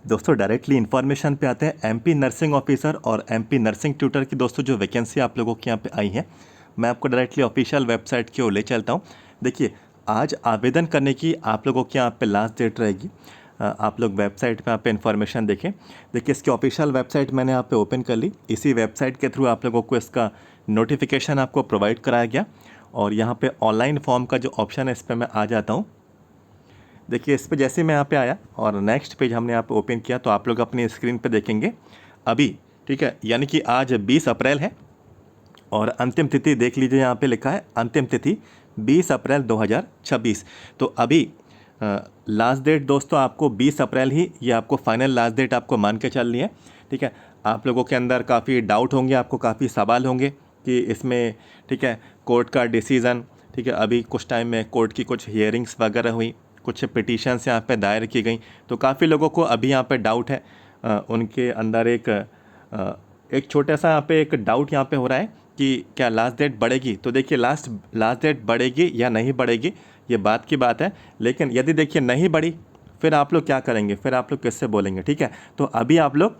दोस्तों directly information पे आते हैं। एमपी नर्सिंग ऑफिसर और एमपी नर्सिंग ट्यूटर की दोस्तों जो वैकेंसी आप लोगों के यहाँ पे आई है, मैं आपको डायरेक्टली ऑफिशियल वेबसाइट की ओर ले चलता हूँ। देखिए, आज आवेदन करने की आप लोगों के यहाँ पे लास्ट डेट रहेगी। आप लोग वेबसाइट पे यहाँ पे इन्फॉर्मेशन देखें। देखिए, इसकी ऑफिशियल वेबसाइट मैंने यहाँ पे ओपन कर ली। इसी वेबसाइट के थ्रू आप लोगों को इसका नोटिफिकेशन आपको प्रोवाइड कराया गया और यहाँ पे ऑनलाइन फॉर्म का जो ऑप्शन है इस पर मैं आ जाता हूँ। देखिए, इस पे जैसे मैं यहाँ पे आया और नेक्स्ट पेज हमने यहाँ पे ओपन किया तो आप लोग अपनी स्क्रीन पे देखेंगे अभी, ठीक है, यानी कि आज 20 अप्रैल है और अंतिम तिथि देख लीजिए, यहाँ पे लिखा है अंतिम तिथि 20 अप्रैल 2026। तो अभी लास्ट डेट दोस्तों आपको 20 अप्रैल ही, ये आपको फाइनल लास्ट डेट आपको मान के चलनी है, ठीक है। आप लोगों के अंदर काफ़ी डाउट होंगे, आपको काफ़ी सवाल होंगे कि इसमें, ठीक है, कोर्ट का डिसीज़न, ठीक है, अभी कुछ टाइम में कोर्ट की कुछ हियरिंग्स वगैरह हुई, कुछ पिटीशंस यहाँ पे दायर की गई, तो काफ़ी लोगों को अभी यहाँ पे डाउट है। उनके अंदर एक छोटा सा यहाँ पे एक डाउट यहाँ पे हो रहा है कि क्या लास्ट डेट बढ़ेगी। तो देखिए, लास्ट डेट बढ़ेगी या नहीं बढ़ेगी ये बात की बात है, लेकिन यदि देखिए नहीं बढ़ी फिर आप लोग क्या करेंगे, फिर आप लोग किससे बोलेंगे, ठीक है। तो अभी आप लोग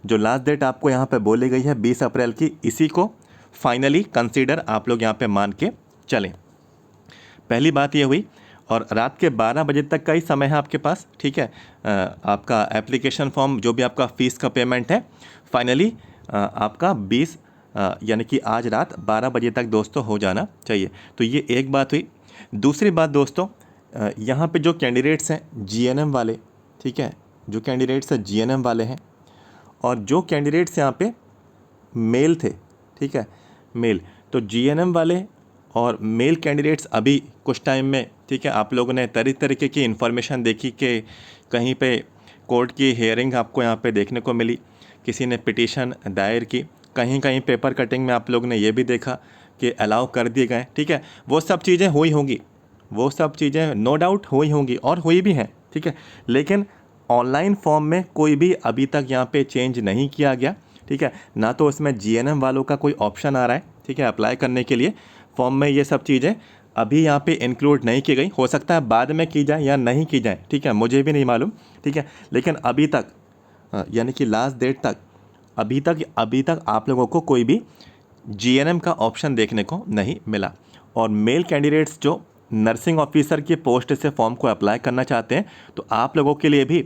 जो लास्ट डेट आपको यहाँ पे बोली गई है 20 अप्रैल की, इसी को फाइनली कंसीडर आप लोग यहाँ पे मान के चलें। पहली बात ये हुई, और रात के 12 बजे तक का ही समय है आपके पास, ठीक है। आपका एप्लीकेशन फॉर्म जो भी आपका फ़ीस का पेमेंट है फाइनली आपका 20 यानी कि आज रात 12 बजे तक दोस्तों हो जाना चाहिए। तो ये एक बात हुई। दूसरी बात दोस्तों, यहाँ पे जो कैंडिडेट्स हैं जीएनएम वाले, ठीक है, जो कैंडिडेट्स हैं जीएनएम वाले हैं और जो कैंडिडेट्स यहाँ पे मेल थे, ठीक है, मेल, तो जीएनएम वाले और मेल कैंडिडेट्स अभी कुछ टाइम में, ठीक है, आप लोगों ने तरह तरीके की इन्फॉर्मेशन देखी कि कहीं पे कोर्ट की हियरिंग आपको यहाँ पे देखने को मिली, किसी ने पिटीशन दायर की, कहीं कहीं पेपर कटिंग में आप लोग ने ये भी देखा कि अलाउ कर दिए गए, ठीक है। वो सब चीज़ें हुई होंगी, वो सब चीज़ें नो डाउट हुई होंगी और हुई भी हैं, ठीक है। लेकिन ऑनलाइन फॉर्म में कोई भी अभी तक यहाँ पे चेंज नहीं किया गया, ठीक है। ना तो उसमें जीएनएम वालों का कोई ऑप्शन आ रहा है, ठीक है, अप्लाई करने के लिए फॉर्म में। ये सब चीज़ें अभी यहाँ पे इंक्लूड नहीं की गई, हो सकता है बाद में की जाए या नहीं की जाए, ठीक है, मुझे भी नहीं मालूम, ठीक है। लेकिन अभी तक यानी कि लास्ट डेट तक अभी तक आप लोगों को कोई भी जीएनएम का ऑप्शन देखने को नहीं मिला। और मेल कैंडिडेट्स जो नर्सिंग ऑफिसर की पोस्ट से फॉर्म को अप्लाई करना चाहते हैं, तो आप लोगों के लिए भी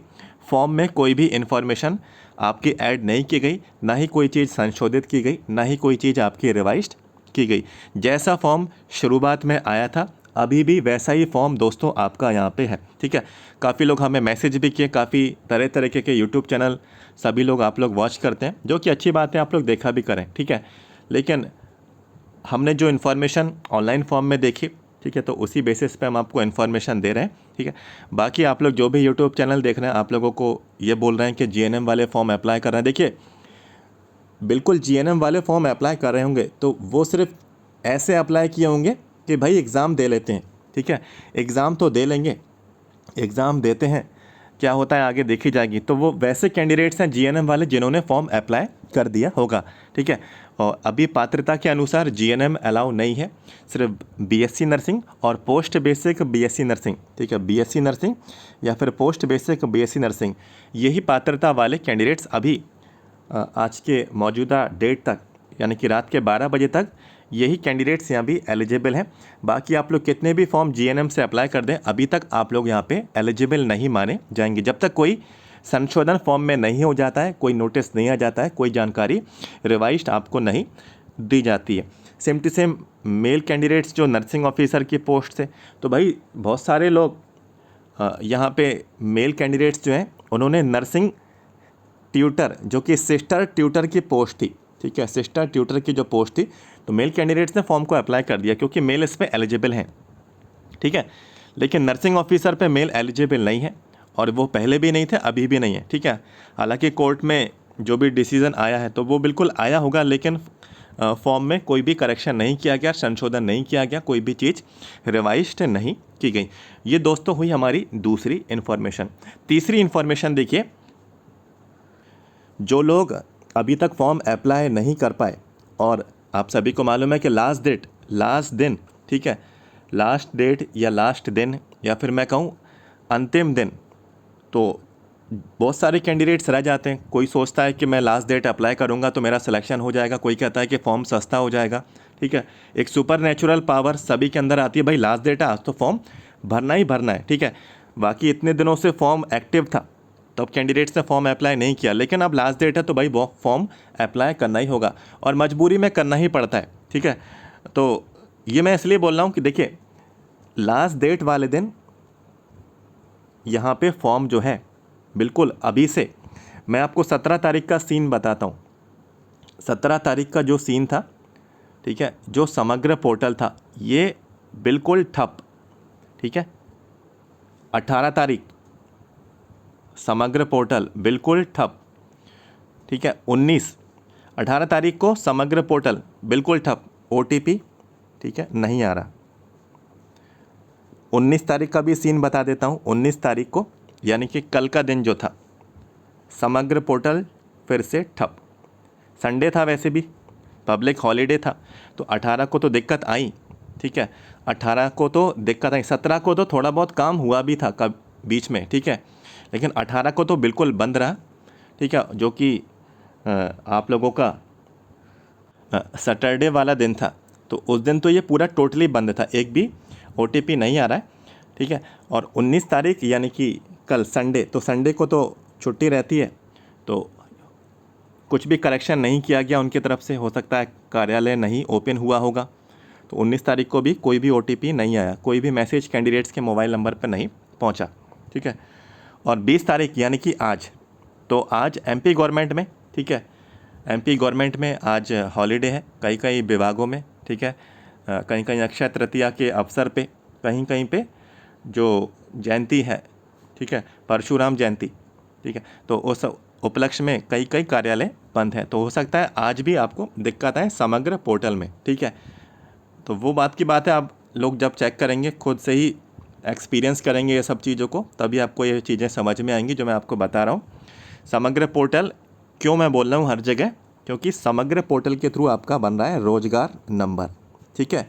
फॉर्म में कोई भी इन्फॉर्मेशन आपकी ऐड नहीं की गई, ना ही कोई चीज़ संशोधित की गई, ना ही कोई चीज़ आपकी रिवाइज्ड की गई। जैसा फॉर्म शुरुआत में आया था अभी भी वैसा ही फॉर्म दोस्तों आपका यहाँ पे है, ठीक है। काफ़ी लोग हमें मैसेज भी किए, काफ़ी तरह तरह के यूट्यूब चैनल सभी लोग आप लोग वॉच करते हैं, जो कि अच्छी बात है, आप लोग देखा भी करें, ठीक है। लेकिन हमने जो इन्फॉर्मेशन ऑनलाइन फॉर्म में देखी, ठीक है, तो उसी बेसिस पे हम आपको इन्फॉर्मेशन दे रहे हैं, ठीक है। बाकी आप लोग जो भी यूट्यूब चैनल देख रहे हैं, आप लोगों को ये बोल रहे हैं कि जीएनएम वाले फॉर्म अप्लाई कर रहे हैं। देखिए, बिल्कुल जीएनएम वाले फॉर्म अप्लाई कर रहे होंगे तो वो सिर्फ ऐसे अप्लाई किए होंगे कि भाई एग्ज़ाम दे लेते हैं, ठीक है, एग्ज़ाम तो दे लेंगे, एग्ज़ाम देते हैं, क्या होता है आगे देखी जाएगी। तो वो वैसे कैंडिडेट्स हैं जीएनएम वाले जिन्होंने फॉर्म अप्लाई कर दिया होगा, ठीक है। और अभी पात्रता के अनुसार जीएनएम अलाउ नहीं है, सिर्फ बीएससी नर्सिंग और पोस्ट बेसिक बीएससी नर्सिंग, ठीक है, बीएससी नर्सिंग या फिर पोस्ट बेसिक बीएससी नर्सिंग, यही पात्रता वाले कैंडिडेट्स अभी आज के मौजूदा डेट तक यानी कि रात के 12 बजे तक यही कैंडिडेट्स यहाँ भी एलिजिबल हैं। बाकी आप लोग कितने भी फॉर्म जीएनएम से अप्लाई कर दें, अभी तक आप लोग यहाँ पे एलिजिबल नहीं माने जाएंगे जब तक कोई संशोधन फॉर्म में नहीं हो जाता है, कोई नोटिस नहीं आ जाता है, कोई जानकारी रिवाइज्ड आपको नहीं दी जाती है। Same to same male candidates जो नर्सिंग ऑफिसर की पोस्ट से, तो भाई बहुत सारे लोग यहाँ पे मेल कैंडिडेट्स जो हैं उन्होंने नर्सिंग ट्यूटर जो कि सिस्टर ट्यूटर की पोस्ट थी, ठीक है, सिस्टर ट्यूटर की जो पोस्ट थी, तो मेल कैंडिडेट्स ने फॉर्म को अप्लाई कर दिया क्योंकि मेल इस पर एलिजिबल हैं, ठीक है। लेकिन नर्सिंग ऑफिसर पे मेल एलिजिबल नहीं है और वो पहले भी नहीं थे, अभी भी नहीं है, ठीक है। हालांकि कोर्ट में जो भी डिसीज़न आया है तो वो बिल्कुल आया होगा, लेकिन फॉर्म में कोई भी करेक्शन नहीं किया गया, संशोधन नहीं किया गया, कोई भी चीज़ रिवाइज्ड नहीं की गई। ये दोस्तों हुई हमारी दूसरी इन्फॉर्मेशन। तीसरी इन्फॉर्मेशन देखिए, जो लोग अभी तक फॉर्म अप्लाई नहीं कर पाए और आप सभी को मालूम है कि लास्ट दिन, ठीक है, लास्ट डेट या लास्ट दिन या फिर मैं कहूँ अंतिम दिन, तो बहुत सारे कैंडिडेट्स रह जाते हैं। कोई सोचता है कि मैं लास्ट डेट अप्लाई करूंगा तो मेरा सिलेक्शन हो जाएगा, कोई कहता है कि फॉर्म सस्ता हो जाएगा। ठीक है, एक सुपर नेचुरल पावर सभी के अंदर आती है, भाई लास्ट डेट है आज तो फॉर्म भरना ही भरना है। ठीक है, बाकी इतने दिनों से फॉर्म एक्टिव था तब कैंडिडेट्स ने फॉर्म अप्लाई नहीं किया, लेकिन अब लास्ट डेट है तो भाई वो फॉर्म अप्लाई करना ही होगा और मजबूरी में करना ही पड़ता है। ठीक है, तो ये मैं इसलिए बोल रहा हूँ कि देखिए लास्ट डेट वाले दिन यहाँ पे फॉर्म जो है बिल्कुल अभी से, मैं आपको 17 तारीख का सीन बताता हूँ। 17 तारीख का जो सीन था, ठीक है, जो समग्र पोर्टल था ये बिल्कुल ठप। ठीक है, 18 तारीख समग्र पोर्टल बिल्कुल ठप। ठीक है, 18 तारीख को समग्र पोर्टल बिल्कुल ठप, OTP ठीक है नहीं आ रहा। 19 तारीख का भी सीन बता देता हूँ। 19 तारीख को यानी कि कल का दिन जो था, समग्र पोर्टल फिर से ठप। संडे था, वैसे भी पब्लिक हॉलीडे था, तो 18 को तो दिक्कत आई। ठीक है, 18 को तो दिक्कत आई, 17 को तो थोड़ा बहुत काम हुआ भी था कब बीच में। ठीक है, लेकिन 18 को तो बिल्कुल बंद रहा। ठीक है, जो कि आप लोगों का सैटरडे वाला दिन था, तो उस दिन तो ये पूरा टोटली बंद था, एक भी OTP नहीं आ रहा है। ठीक है, और 19 तारीख यानी कि कल संडे, तो संडे को तो छुट्टी रहती है, तो कुछ भी करेक्शन नहीं किया गया उनकी तरफ से, हो सकता है कार्यालय नहीं ओपन हुआ होगा। तो 19 तारीख को भी कोई भी OTP नहीं आया, कोई भी मैसेज कैंडिडेट्स के मोबाइल नंबर पर नहीं पहुंचा। ठीक है, और 20 तारीख यानी कि आज, तो आज MP गवर्नमेंट में, ठीक है, MP गवर्नमेंट में आज हॉलीडे है कई कई विभागों में। ठीक है, कहीं कहीं अक्षय तृतीया के अवसर पे, कहीं कहीं पे जो जयंती है, ठीक है, परशुराम जयंती। ठीक है, तो उस उपलक्ष्य में कई कई कार्यालय बंद हैं, तो हो सकता है आज भी आपको दिक्कत आए समग्र पोर्टल में। ठीक है, तो वो बात की बात है, आप लोग जब चेक करेंगे, खुद से ही एक्सपीरियंस करेंगे ये सब चीज़ों को, तभी आपको ये चीज़ें समझ में आएंगी जो मैं आपको बता रहा हूँ। समग्र पोर्टल क्यों मैं बोल रहा हूँ हर जगह, क्योंकि समग्र पोर्टल के थ्रू आपका बन रहा है रोजगार नंबर। ठीक है,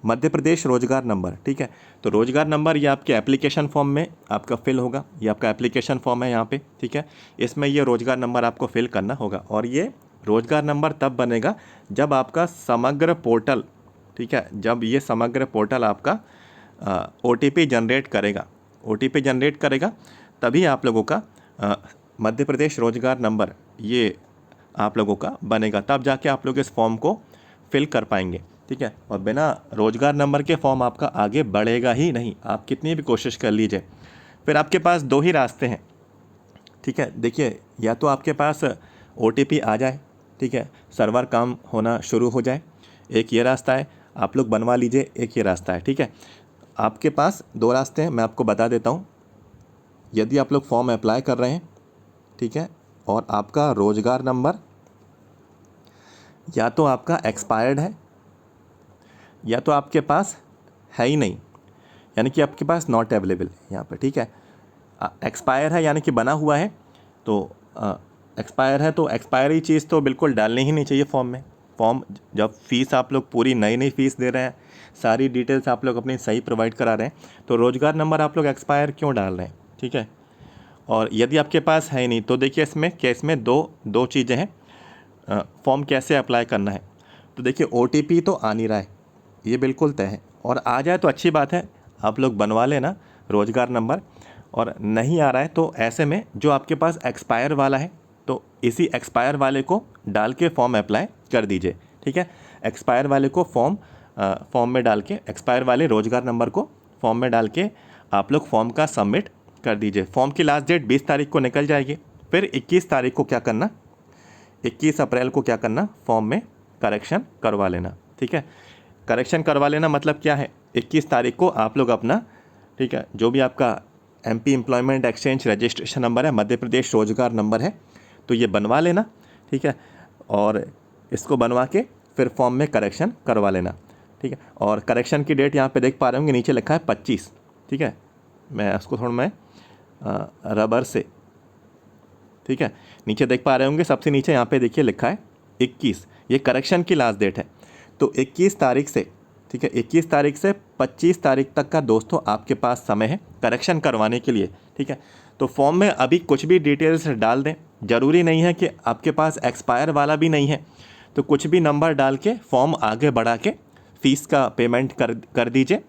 मध्य प्रदेश रोजगार नंबर। ठीक है, तो रोजगार नंबर ये आपके एप्लीकेशन फॉर्म में आपका फिल होगा, ये आपका एप्लीकेशन फॉर्म है यहाँ पे। ठीक है, इसमें ये रोजगार नंबर आपको फिल करना होगा, और ये रोजगार नंबर तब बनेगा जब आपका समग्र पोर्टल, ठीक है, जब ये समग्र पोर्टल आपका OTP जनरेट करेगा, OTP जनरेट करेगा, तभी आप लोगों का मध्य प्रदेश रोजगार नंबर ये आप लोगों का बनेगा, तब जाके आप लोग इस फॉर्म को फिल कर पाएंगे। ठीक है, और बिना रोजगार नंबर के फॉर्म आपका आगे बढ़ेगा ही नहीं, आप कितनी भी कोशिश कर लीजिए। फिर आपके पास दो ही रास्ते हैं। ठीक है, देखिए, या तो आपके पास OTP आ जाए, ठीक है, सर्वर काम होना शुरू हो जाए, एक ये रास्ता है, आप लोग बनवा लीजिए, एक ये रास्ता है। ठीक है, आपके पास दो रास्ते हैं, मैं आपको बता देता हूँ। यदि आप लोग फॉर्म अप्लाई कर रहे हैं, ठीक है, और आपका रोजगार नंबर या तो आपका एक्सपायर्ड है या तो आपके पास है ही नहीं, यानी कि आपके पास नॉट अवेलेबल यहाँ पे। ठीक है, एक्सपायर है यानी कि बना हुआ है, तो एक्सपायर है तो एक्सपायरी चीज़ तो बिल्कुल डालनी ही नहीं चाहिए फॉर्म में। फॉर्म जब फीस आप लोग पूरी नई नई फीस दे रहे हैं, सारी डिटेल्स आप लोग अपनी सही प्रोवाइड करा रहे हैं, तो रोजगार नंबर आप लोग एक्सपायर क्यों डाल रहे हैं। ठीक है, और यदि आपके पास है ही नहीं, तो देखिए इसमें केस में दो चीज़ें हैं, फॉर्म कैसे अप्लाई करना है। तो देखिए OTP तो आ नहीं रहा है, ये बिल्कुल तय है, और आ जाए तो अच्छी बात है, आप लोग बनवा लेना रोजगार नंबर, और नहीं आ रहा है तो ऐसे में जो आपके पास एक्सपायर वाला है, तो इसी एक्सपायर वाले को डाल के फॉर्म अप्लाई कर दीजिए। ठीक है, एक्सपायर वाले को फॉर्म में डाल के, एक्सपायर वाले रोजगार नंबर को फॉर्म में डाल के आप लोग फॉर्म का सबमिट कर दीजिए। फॉर्म की लास्ट डेट 20 तारीख को निकल जाएगी। फिर 21 तारीख को क्या करना, 21 अप्रैल को क्या करना, फॉर्म में करेक्शन करवा लेना। ठीक है, करेक्शन करवा लेना मतलब क्या है, 21 तारीख को आप लोग अपना, ठीक है, जो भी आपका MP employment exchange registration number है, मध्य प्रदेश रोजगार नंबर है, तो ये बनवा लेना। ठीक है, और इसको बनवा के फिर फॉर्म में करेक्शन करवा लेना। ठीक है, और करेक्शन की डेट यहाँ पे देख पा रहे होंगे, नीचे लिखा है 25। ठीक है, मैं उसको थोड़ा मैं रबर से, ठीक है, नीचे देख पा रहे होंगे, सबसे नीचे यहाँ पे देखिए लिखा है 21, ये करेक्शन की लास्ट डेट है। तो 21 तारीख से, ठीक है, 21 तारीख से 25 तारीख तक का दोस्तों आपके पास समय है करेक्शन करवाने के लिए। ठीक है, तो फॉर्म में अभी कुछ भी डिटेल्स डाल दें, ज़रूरी नहीं है कि आपके पास एक्सपायर वाला भी नहीं है, तो कुछ भी नंबर डाल के फॉर्म आगे बढ़ा के फ़ीस का पेमेंट कर दीजिए।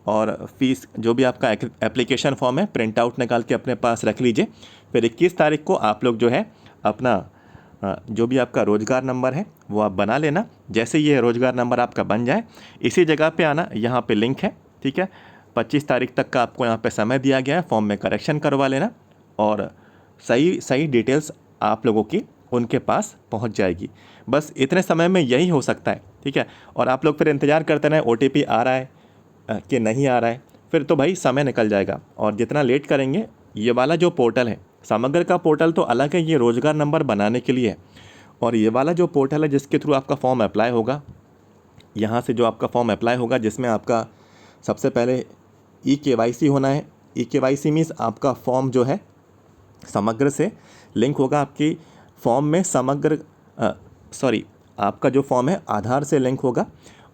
और फीस जो भी आपका एप्लीकेशन फॉर्म है प्रिंट आउट निकाल के अपने पास रख लीजिए। फिर 21 तारीख को आप लोग जो है अपना जो भी आपका रोज़गार नंबर है वो आप बना लेना। जैसे ये रोज़गार नंबर आपका बन जाए इसी जगह पे आना, यहाँ पे लिंक है। ठीक है, 25 तारीख तक का आपको यहाँ पे समय दिया गया है, फॉर्म में करेक्शन करवा लेना और सही डिटेल्स आप लोगों की उनके पास पहुँच जाएगी। बस इतने समय में यही हो सकता है। ठीक है, और आप लोग फिर इंतज़ार करते रहें OTP आ रहा है कि नहीं आ रहा है, फिर तो भाई समय निकल जाएगा। और जितना लेट करेंगे, ये वाला जो पोर्टल है समग्र का पोर्टल तो अलग है, ये रोज़गार नंबर बनाने के लिए है। और ये वाला जो पोर्टल है जिसके थ्रू आपका फॉर्म अप्लाई होगा, यहाँ से जो आपका फॉर्म अप्लाई होगा जिसमें आपका सबसे पहले eKYC होना है। eKYC मीन्स आपका फॉर्म जो है समग्र से लिंक होगा। आपकी फॉर्म में आपका जो फॉर्म है आधार से लिंक होगा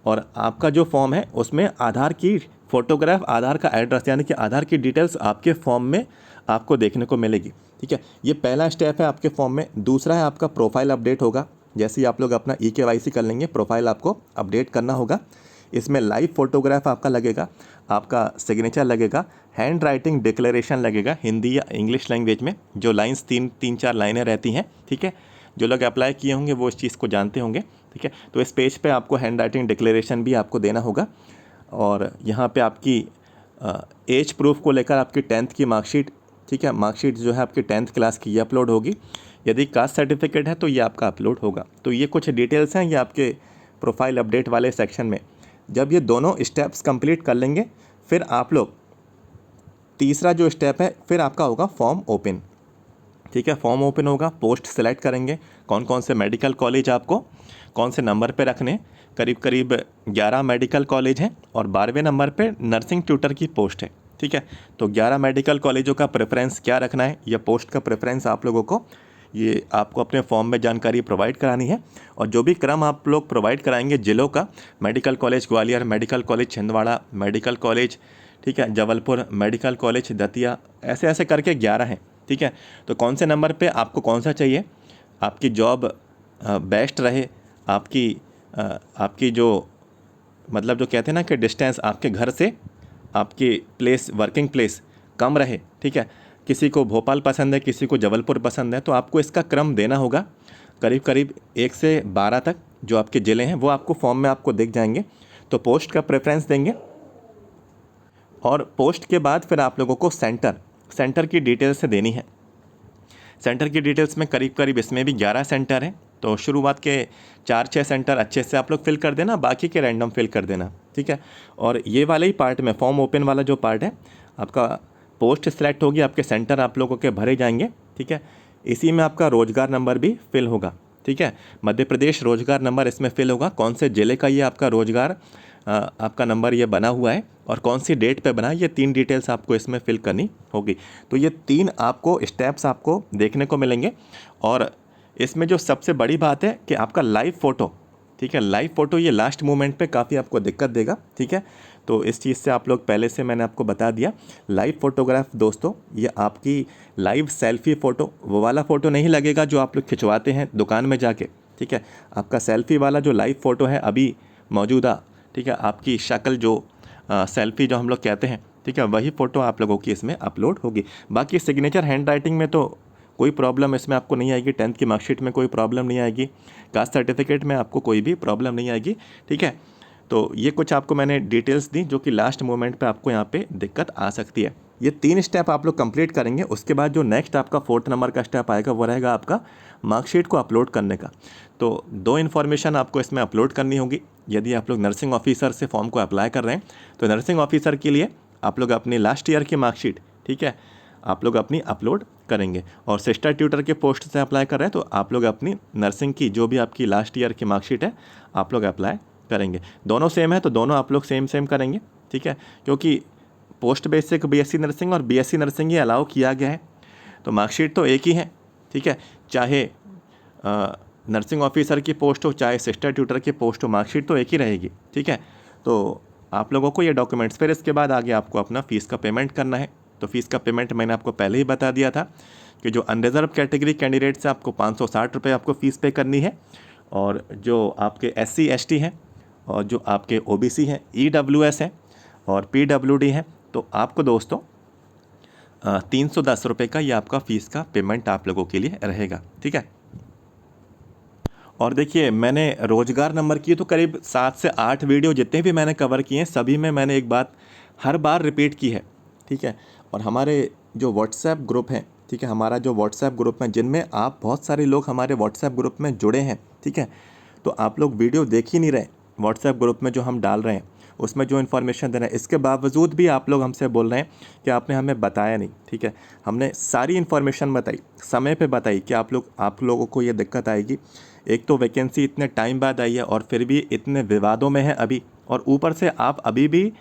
और आपका जो फॉर्म है उसमें आधार की फ़ोटोग्राफ, आधार का एड्रेस यानी कि आधार की डिटेल्स आपके फॉर्म में आपको देखने को मिलेगी। ठीक है, ये पहला स्टेप है आपके फॉर्म में। दूसरा है आपका प्रोफाइल अपडेट होगा। जैसे ही आप लोग अपना eKYC कर लेंगे, प्रोफाइल आपको अपडेट करना होगा। इसमें लाइव फोटोग्राफ आपका लगेगा, आपका सिग्नेचर लगेगा, हैंड राइटिंग डिक्लेरेशन लगेगा हिंदी या इंग्लिश लैंग्वेज में, जो लाइन्स 3-4 लाइनें रहती हैं। ठीक है, जो लोग अप्लाई किए होंगे वो इस चीज़ को जानते होंगे। ठीक है, तो इस पेज पे आपको हैंड राइटिंग डिक्लेरेशन भी आपको देना होगा। और यहाँ पे आपकी एज प्रूफ को लेकर आपकी 10th की मार्कशीट, ठीक है, मार्कशीट जो है आपकी 10th क्लास की ये अपलोड होगी। यदि कास्ट सर्टिफिकेट है तो ये आपका अपलोड होगा। तो ये कुछ डिटेल्स हैं ये आपके प्रोफाइल अपडेट वाले सेक्शन में। जब ये दोनों स्टेप्स कंप्लीट कर लेंगे फिर आप लोग तीसरा जो स्टेप है फिर आपका होगा फॉर्म ओपन। ठीक है, फॉर्म ओपन होगा, पोस्ट सेलेक्ट करेंगे कौन कौन से मेडिकल कॉलेज आपको कौन से नंबर पे रखने। करीब 11 मेडिकल कॉलेज हैं और 12वें नंबर पे नर्सिंग ट्यूटर की पोस्ट है। ठीक है, तो 11 मेडिकल कॉलेजों का प्रेफरेंस क्या रखना है, या पोस्ट का प्रेफरेंस आप लोगों को ये आपको अपने फॉर्म में जानकारी प्रोवाइड करानी है। और जो भी क्रम आप लोग प्रोवाइड कराएंगे जिलों का, medical college Gwalior, medical college Chhindwara, medical college ठीक है जबलपुर, मेडिकल कॉलेज दतिया, ऐसे ऐसे करके 11 हैं। ठीक है, तो कौन से नंबर पे आपको कौन सा चाहिए, आपकी जॉब बेस्ट रहे, आपकी जो मतलब जो कहते हैं ना कि डिस्टेंस आपके घर से आपकी प्लेस वर्किंग प्लेस कम रहे। ठीक है, किसी को भोपाल पसंद है, किसी को जबलपुर पसंद है, तो आपको इसका क्रम देना होगा। करीब 1 से 12 तक जो आपके ज़िले हैं वो आपको फॉर्म में आपको दिख जाएंगे। तो पोस्ट का प्रेफरेंस देंगे और पोस्ट के बाद फिर आप लोगों को सेंटर की डिटेल्स से देनी है। सेंटर की डिटेल्स में करीब इसमें भी 11 सेंटर हैं। तो शुरुआत के 4-6 सेंटर अच्छे से आप लोग फिल कर देना, बाकी के रैंडम फिल कर देना। ठीक है, और ये वाले ही पार्ट में फॉर्म ओपन वाला जो पार्ट है आपका पोस्ट सेलेक्ट होगी, आपके सेंटर आप लोगों के भरे जाएंगे। ठीक है, इसी में आपका रोज़गार नंबर भी फिल होगा। ठीक है, मध्य प्रदेश रोज़गार नंबर इसमें फिल होगा, कौन से ज़िले का ये आपका रोज़गार आपका नंबर ये बना हुआ है और कौन सी डेट पे बना है, ये 3 डिटेल्स आपको इसमें फिल करनी होगी। तो ये 3 आपको स्टेप्स आपको देखने को मिलेंगे। और इसमें जो सबसे बड़ी बात है कि आपका लाइव फ़ोटो, ठीक है, लाइव फ़ोटो ये लास्ट मोमेंट पे काफ़ी आपको दिक्कत देगा। ठीक है, तो इस चीज़ से आप लोग पहले से मैंने आपको बता दिया। लाइव फ़ोटोग्राफ दोस्तों ये आपकी लाइव सेल्फ़ी फ़ोटो, वो वाला फ़ोटो नहीं लगेगा जो आप लोग खिंचवाते हैं दुकान में जाके। ठीक है, आपका सेल्फ़ी वाला जो लाइव फ़ोटो है अभी मौजूदा, ठीक है, आपकी शक्ल जो सेल्फ़ी जो हम लोग कहते हैं, ठीक है, वही फ़ोटो आप लोगों की इसमें अपलोड होगी। बाकी सिग्नेचर हैंड राइटिंग में तो कोई प्रॉब्लम इसमें आपको नहीं आएगी, 10th की मार्कशीट में कोई प्रॉब्लम नहीं आएगी, कास्ट सर्टिफिकेट में आपको कोई भी प्रॉब्लम नहीं आएगी। ठीक है, तो ये कुछ आपको मैंने डिटेल्स दी जो कि लास्ट मोमेंट पे आपको यहाँ पे दिक्कत आ सकती है। ये 3 स्टेप आप लोग कंप्लीट करेंगे, उसके बाद जो नेक्स्ट आपका 4th नंबर का स्टेप आएगा वो रहेगा आपका मार्कशीट को अपलोड करने का। तो 2 इन्फॉर्मेशन आपको इसमें अपलोड करनी होगी। यदि आप लोग नर्सिंग ऑफिसर से फॉर्म को अप्लाई कर रहे हैं तो नर्सिंग ऑफिसर के लिए आप लोग अपनी लास्ट ईयर की मार्कशीट, ठीक है, आप लोग अपनी अपलोड करेंगे। और सिस्टर ट्यूटर के पोस्ट से अप्लाई कर रहे हैं तो आप लोग अपनी नर्सिंग की जो भी आपकी लास्ट ईयर की मार्कशीट है आप लोग अप्लाई करेंगे। दोनों सेम है तो दोनों आप लोग सेम करेंगे। ठीक है, क्योंकि पोस्ट बेसिक BSc नर्सिंग और BSc नर्सिंग ये अलाउ किया गया है, तो मार्कशीट तो एक ही है। ठीक है, चाहे नर्सिंग ऑफिसर की पोस्ट हो चाहे सिस्टर ट्यूटर की पोस्ट हो, मार्कशीट तो एक ही रहेगी। ठीक है, तो आप लोगों को ये डॉक्यूमेंट्स, फिर इसके बाद आगे आपको अपना फ़ीस का पेमेंट करना है। तो फीस का पेमेंट मैंने आपको पहले ही बता दिया था कि जो अनरिजर्व कैटेगरी कैंडिडेट से आपको 560 रुपये आपको फ़ीस पे करनी है, और जो आपके SC ST हैं और जो आपके OBC हैं, EWS हैं और PWD हैं, तो आपको दोस्तों 310 रुपये का ये आपका फ़ीस का पेमेंट आप लोगों के लिए रहेगा। ठीक है। और देखिए, मैंने रोज़गार नंबर की तो करीब 7 से 8 वीडियो जितने भी मैंने कवर किए हैं, सभी में मैंने एक बात हर बार रिपीट की है। ठीक है। और हमारे जो व्हाट्सएप ग्रुप हैं, ठीक है, हमारा जो व्हाट्सएप ग्रुप है, जिनमें आप बहुत सारे लोग हमारे व्हाट्सएप ग्रुप में जुड़े हैं, ठीक है, तो आप लोग वीडियो देख ही नहीं रहे। व्हाट्सएप ग्रुप में जो हम डाल रहे हैं उसमें जो इन्फॉर्मेशन दे रहे हैं, इसके बावजूद भी आप लोग हमसे बोल रहे हैं कि आपने हमें बताया नहीं। ठीक है, हमने सारी इन्फॉर्मेशन बताई, समय पे बताई कि आप लोगों को ये दिक्कत आएगी। एक तो वैकेंसी इतने टाइम बाद आई है और फिर भी इतने विवादों में है अभी, और ऊपर से आप अभी भी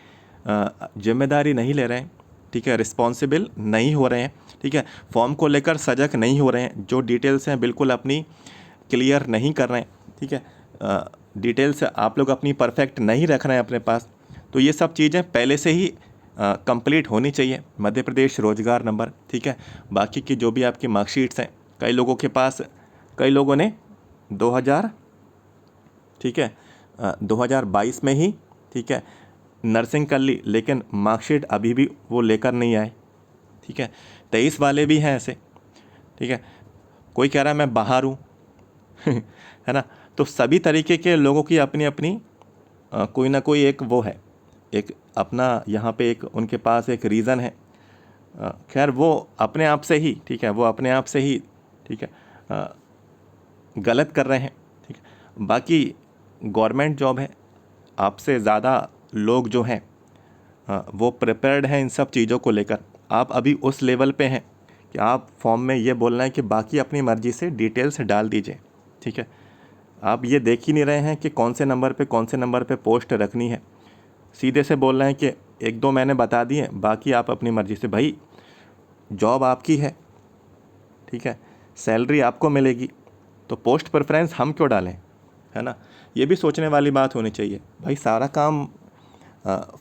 जिम्मेदारी नहीं ले रहे हैं। ठीक है, रिस्पॉन्सिबल नहीं हो रहे हैं। ठीक है, फॉर्म को लेकर सजग नहीं हो रहे हैं, जो डिटेल्स हैं बिल्कुल अपनी क्लियर नहीं कर रहे हैं। ठीक है, डिटेल्स आप लोग अपनी परफेक्ट नहीं रख रहे हैं अपने पास। तो ये सब चीज़ें पहले से ही कंप्लीट होनी चाहिए, मध्य प्रदेश रोजगार नंबर। ठीक है, बाकी की जो भी आपकी मार्कशीट्स हैं, कई लोगों के पास, कई लोगों ने 2022 में ही, ठीक है, नर्सिंग कर ली, लेकिन मार्कशीट अभी भी वो लेकर नहीं आए। ठीक है, 23 वाले भी हैं ऐसे। ठीक है, कोई कह रहा है मैं बाहर हूँ है ना। तो सभी तरीके के लोगों की अपनी अपनी कोई ना कोई एक वो है, एक अपना यहाँ पे एक उनके पास एक रीज़न है। खैर वो अपने आप से ही, ठीक है, वो अपने आप से ही, ठीक है, गलत कर रहे हैं। ठीक है, बाकी गवर्नमेंट जॉब है, आपसे ज़्यादा लोग जो हैं वो प्रिपेयर्ड हैं इन सब चीज़ों को लेकर। आप अभी उस लेवल पे हैं कि आप फॉर्म में ये बोलना है कि बाकी अपनी मर्ज़ी से डिटेल्स डाल दीजिए। ठीक है, आप ये देख ही नहीं रहे हैं कि कौन से नंबर पे पोस्ट रखनी है। सीधे से बोल रहे हैं कि 1-2 मैंने बता दिए, बाकी आप अपनी मर्ज़ी से। भाई, जॉब आपकी है, ठीक है, सैलरी आपको मिलेगी, तो पोस्ट प्रेफरेंस हम क्यों डालें, है ना। ये भी सोचने वाली बात होनी चाहिए। भाई सारा काम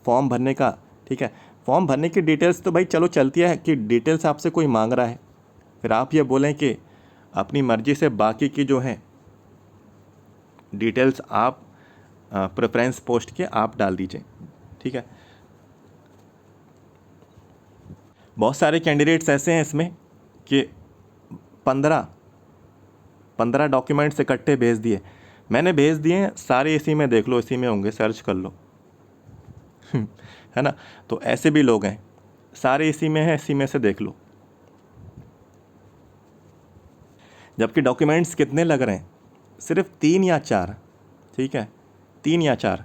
फॉर्म भरने का, ठीक है, फॉर्म भरने की डिटेल्स तो भाई चलो चलती है कि डिटेल्स आपसे कोई मांग रहा है, फिर आप ये बोलें कि अपनी मर्ज़ी से बाकी की जो हैं डिटेल्स आप प्रेफरेंस पोस्ट के आप डाल दीजिए। ठीक है, बहुत सारे कैंडिडेट्स ऐसे हैं इसमें कि 15 डॉक्यूमेंट्स इकट्ठे भेज दिए। मैंने भेज दिए हैं सारे, इसी में देख लो, इसी में होंगे, सर्च कर लो है ना। तो ऐसे भी लोग हैं, सारे इसी में हैं, इसी में से देख लो। जबकि डॉक्यूमेंट्स कितने लग रहे हैं, सिर्फ 3 या 4। ठीक है, 3 या 4।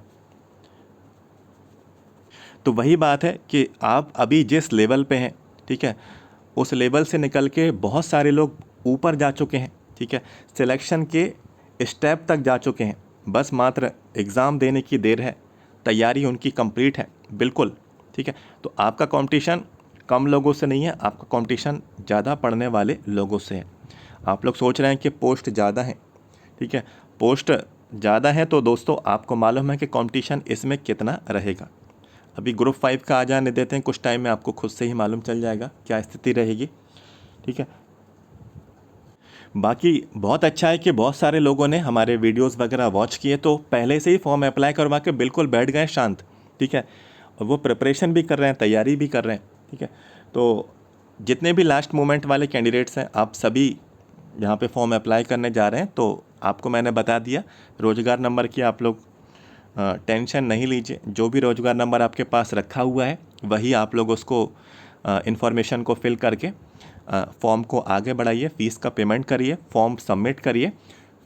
तो वही बात है कि आप अभी जिस लेवल पे हैं, ठीक है, उस लेवल से निकल के बहुत सारे लोग ऊपर जा चुके हैं। ठीक है, सिलेक्शन के स्टेप तक जा चुके हैं, बस मात्र एग्ज़ाम देने की देर है, तैयारी उनकी कंप्लीट है बिल्कुल। ठीक है, तो आपका कंपटीशन कम लोगों से नहीं है, आपका कंपटीशन ज़्यादा पढ़ने वाले लोगों से है। आप लोग सोच रहे हैं कि पोस्ट ज़्यादा है, ठीक है, पोस्ट ज़्यादा है तो दोस्तों आपको मालूम है कि कंपटीशन इसमें कितना रहेगा। अभी ग्रुप 5 का आ जाने देते हैं, कुछ टाइम में आपको खुद से ही मालूम चल जाएगा क्या स्थिति रहेगी। ठीक है, बाकी बहुत अच्छा है कि बहुत सारे लोगों ने हमारे वीडियोस वगैरह वॉच किए, तो पहले से ही फॉर्म अप्लाई करवा के बिल्कुल बैठ गए शांत। ठीक है, और वो प्रिपरेशन भी कर रहे हैं, तैयारी भी कर रहे हैं। ठीक है, तो जितने भी लास्ट मोमेंट वाले कैंडिडेट्स हैं, आप सभी यहाँ पे फॉर्म अप्लाई करने जा रहे हैं, तो आपको मैंने बता दिया, रोज़गार नंबर की आप लोग टेंशन नहीं लीजिए। जो भी रोज़गार नंबर आपके पास रखा हुआ है वही आप लोग उसको इन्फॉर्मेशन को फिल करके फॉर्म को आगे बढ़ाइए, फ़ीस का पेमेंट करिए, फॉर्म सबमिट करिए।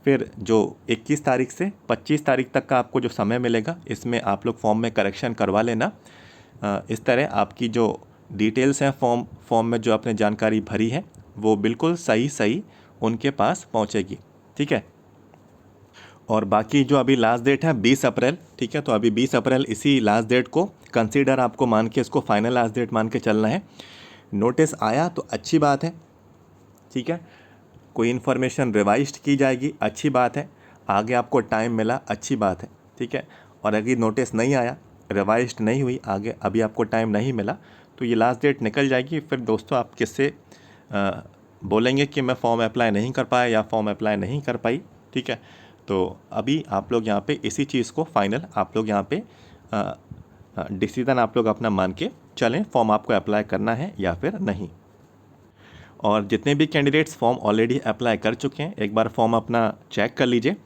फिर जो 21 तारीख से 25 तारीख तक का आपको जो समय मिलेगा, इसमें आप लोग फॉर्म में करेक्शन करवा लेना। इस तरह आपकी जो डिटेल्स हैं फॉर्म में जो आपने जानकारी भरी है वो बिल्कुल सही उनके पास पहुंचेगी। ठीक है, और बाकी जो अभी लास्ट डेट है 20 अप्रैल, ठीक है, तो अभी 20 अप्रैल इसी लास्ट डेट को कंसीडर आपको मान के, इसको फाइनल लास्ट डेट मान के चलना है। नोटिस आया तो अच्छी बात है, ठीक है, कोई इन्फॉर्मेशन रिवाइज्ड की जाएगी, अच्छी बात है, आगे आपको टाइम मिला, अच्छी बात है। ठीक है, और अगर नोटिस नहीं आया, रिवाइज्ड नहीं हुई, आगे अभी आपको टाइम नहीं मिला, तो ये लास्ट डेट निकल जाएगी। फिर दोस्तों आप किससे बोलेंगे कि मैं फॉर्म अप्लाई नहीं कर पाया या फॉर्म अप्लाई नहीं कर पाई, ठीक है। तो अभी आप लोग यहाँ पे इसी चीज़ को फाइनल आप लोग यहाँ पे डिसीज़न आप लोग अपना मान के चलें, फॉर्म आपको अप्लाई करना है या फिर नहीं। और जितने भी कैंडिडेट्स फॉर्म ऑलरेडी अप्लाई कर चुके हैं, एक बार फॉर्म अपना चेक कर लीजिए।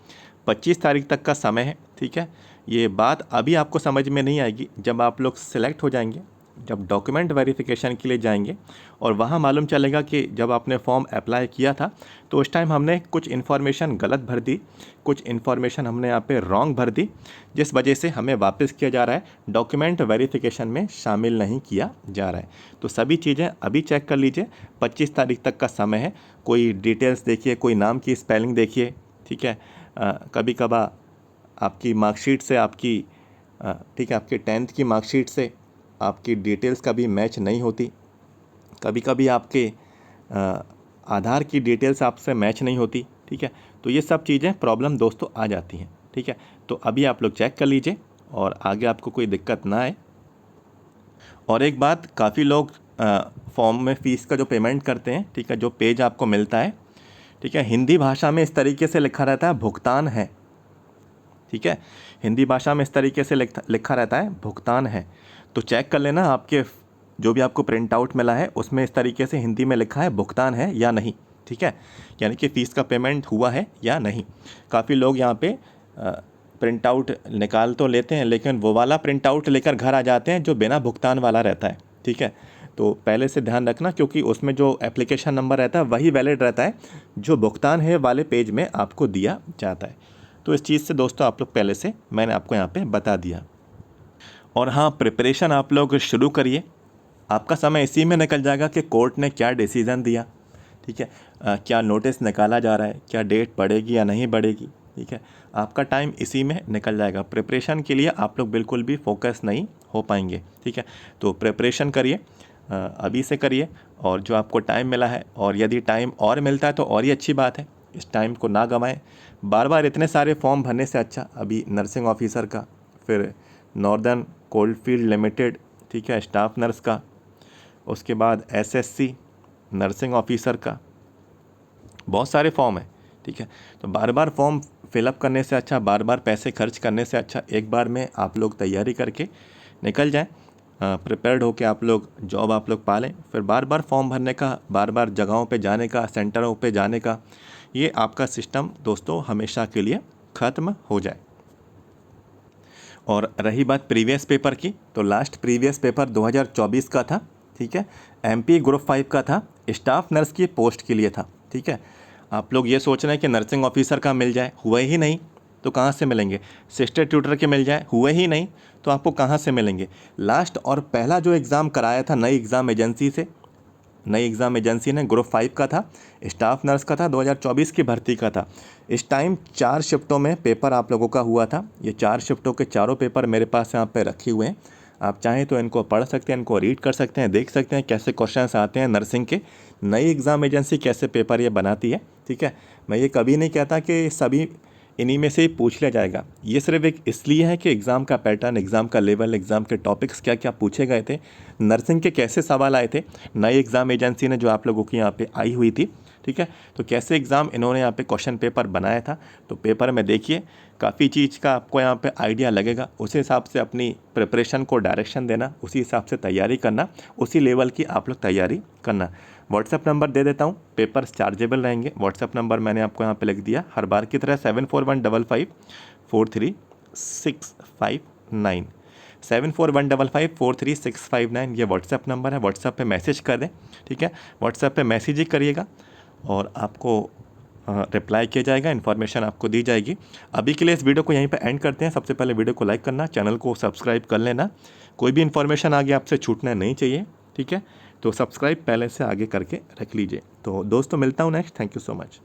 25 तारीख तक का समय है, ठीक है। ये बात अभी आपको समझ में नहीं आएगी, जब आप लोग सिलेक्ट हो जाएंगे, जब डॉक्यूमेंट वेरिफिकेशन के लिए जाएंगे और वहाँ मालूम चलेगा कि जब आपने फॉर्म अप्लाई किया था तो उस टाइम हमने कुछ इन्फॉर्मेशन गलत भर दी, कुछ इन्फॉर्मेशन हमने यहाँ पे रॉन्ग भर दी, जिस वजह से हमें वापस किया जा रहा है, डॉक्यूमेंट वेरिफिकेशन में शामिल नहीं किया जा रहा है। तो सभी चीज़ें अभी चेक कर लीजिए, 25 तारीख तक का समय है। कोई डिटेल्स देखिए, कोई नाम की स्पेलिंग देखिए, ठीक है। कभी कभार आपकी मार्कशीट से आपकी ठीक है, आपके 10th की मार्कशीट से आपकी डिटेल्स कभी मैच नहीं होती, कभी कभी आपके आधार की डिटेल्स आपसे मैच नहीं होती, ठीक है। तो ये सब चीज़ें प्रॉब्लम दोस्तों आ जाती हैं, ठीक है। तो अभी आप लोग चेक कर लीजिए और आगे आपको कोई दिक्कत ना आए। और एक बात, काफ़ी लोग फॉर्म में फ़ीस का जो पेमेंट करते हैं, ठीक है, जो पेज आपको मिलता है, ठीक है, हिंदी भाषा में इस तरीके से लिखा रहता है भुगतान है, ठीक है। हिंदी भाषा में इस तरीके से लिखा रहता है भुगतान है। तो चेक कर लेना आपके जो भी आपको प्रिंट आउट मिला है उसमें इस तरीके से हिंदी में लिखा है भुगतान है या नहीं, ठीक है, यानी कि फ़ीस का पेमेंट हुआ है या नहीं। काफ़ी लोग यहाँ पे प्रिंट आउट निकाल तो लेते हैं, लेकिन वो वाला प्रिंट आउट लेकर घर आ जाते हैं जो बिना भुगतान वाला रहता है, ठीक है। तो पहले से ध्यान रखना, क्योंकि उसमें जो एप्लीकेशन नंबर रहता है वही वैलिड रहता है जो भुगतान है वाले पेज में आपको दिया जाता है। तो इस चीज़ से दोस्तों आप लोग पहले से मैंने आपको यहाँ पे बता दिया। और हाँ, प्रिपरेशन आप लोग शुरू करिए, आपका समय इसी में निकल जाएगा कि कोर्ट ने क्या डिसीज़न दिया, ठीक है, क्या नोटिस निकाला जा रहा है, क्या डेट बढ़ेगी या नहीं बढ़ेगी, ठीक है। आपका टाइम इसी में निकल जाएगा। प्रिपरेशन के लिए आप लोग बिल्कुल भी फोकस नहीं हो पाएंगे, ठीक है। तो प्रिपरेशन करिए, अभी से करिए, और जो आपको टाइम मिला है, और यदि टाइम और मिलता है तो और ही अच्छी बात है, इस टाइम को ना गंवाएं। बार बार इतने सारे फॉर्म भरने से अच्छा अभी नर्सिंग ऑफिसर का, फिर नॉर्दर्न कोलफील्ड लिमिटेड, ठीक है, स्टाफ नर्स का, उसके बाद एसएससी नर्सिंग ऑफिसर का, बहुत सारे फॉर्म हैं, ठीक है। तो बार बार फॉर्म फिलअप करने से अच्छा, बार बार पैसे खर्च करने से अच्छा, एक बार में आप लोग तैयारी करके निकल जाएं, प्रिपेयर्ड होकर आप लोग जॉब आप लोग पालें। फिर बार बार फॉर्म भरने का, बार बार जगहों पे जाने का, सेंटरों पे जाने का, ये आपका सिस्टम दोस्तों हमेशा के लिए ख़त्म हो जाए। और रही बात प्रीवियस पेपर की, तो लास्ट प्रीवियस पेपर 2024 का था, ठीक है, एमपी ग्रुप 5 का था, स्टाफ नर्स की पोस्ट के लिए था, ठीक है। आप लोग ये सोच रहे हैं कि नर्सिंग ऑफिसर का मिल जाए, हुए ही नहीं तो कहाँ से मिलेंगे, सिस्टर ट्यूटर के मिल जाए, हुए ही नहीं तो आपको कहाँ से मिलेंगे। लास्ट और पहला जो एग्ज़ाम कराया था नई एग्ज़ाम एजेंसी से, नई एग्ज़ाम एजेंसी ने ग्रुप 5 का था, स्टाफ नर्स का था, 2024 की भर्ती का था। इस टाइम 4 शिफ्टों में पेपर आप लोगों का हुआ था। ये 4 शिफ्टों के चारों पेपर मेरे पास यहाँ पे रखे हुए हैं, आप चाहें तो इनको पढ़ सकते हैं, इनको रीड कर सकते हैं, देख सकते हैं कैसे क्वेश्चंस आते हैं नर्सिंग के, नई एग्ज़ाम एजेंसी कैसे पेपर ये बनाती है, ठीक है। मैं ये कभी नहीं कहता कि सभी इन्हीं में से ही पूछ लिया जाएगा, ये सिर्फ एक इसलिए है कि एग्ज़ाम का पैटर्न, एग्ज़ाम का लेवल, एग्ज़ाम के टॉपिक्स क्या क्या पूछे गए थे, नर्सिंग के कैसे सवाल आए थे, नई एग्ज़ाम एजेंसी ने जो आप लोगों की यहाँ पे आई हुई थी, ठीक है। तो कैसे एग्ज़ाम इन्होंने यहाँ पे क्वेश्चन पेपर बनाया था, तो पेपर में देखिए काफ़ी चीज़ का आपको यहाँ पे आइडिया लगेगा। उसी हिसाब से अपनी प्रिपरेशन को डायरेक्शन देना, उसी हिसाब से तैयारी करना, उसी लेवल की आप लोग तैयारी करना। व्हाट्सएप नंबर दे देता हूँ, पेपर्स चार्जेबल रहेंगे। व्हाट्सएप नंबर मैंने आपको यहाँ पे लिख दिया, हर बार की तरह 7415543659, 7415543659 ये व्हाट्सएप नंबर है। व्हाट्सएप पे मैसेज कर दें, ठीक है, व्हाट्सएप पे मैसेज ही करिएगा और आपको रिप्लाई किया जाएगा, इन्फॉर्मेशन आपको दी जाएगी। अभी के लिए इस वीडियो को यहीं पे एंड करते हैं। सबसे पहले वीडियो को लाइक करना, चैनल को सब्सक्राइब कर लेना, कोई भी इन्फॉर्मेशन आगे आपसे छूटना नहीं चाहिए, ठीक है। तो सब्सक्राइब पहले से आगे करके रख लीजिए। तो दोस्तों मिलता हूँ next, thank you so much.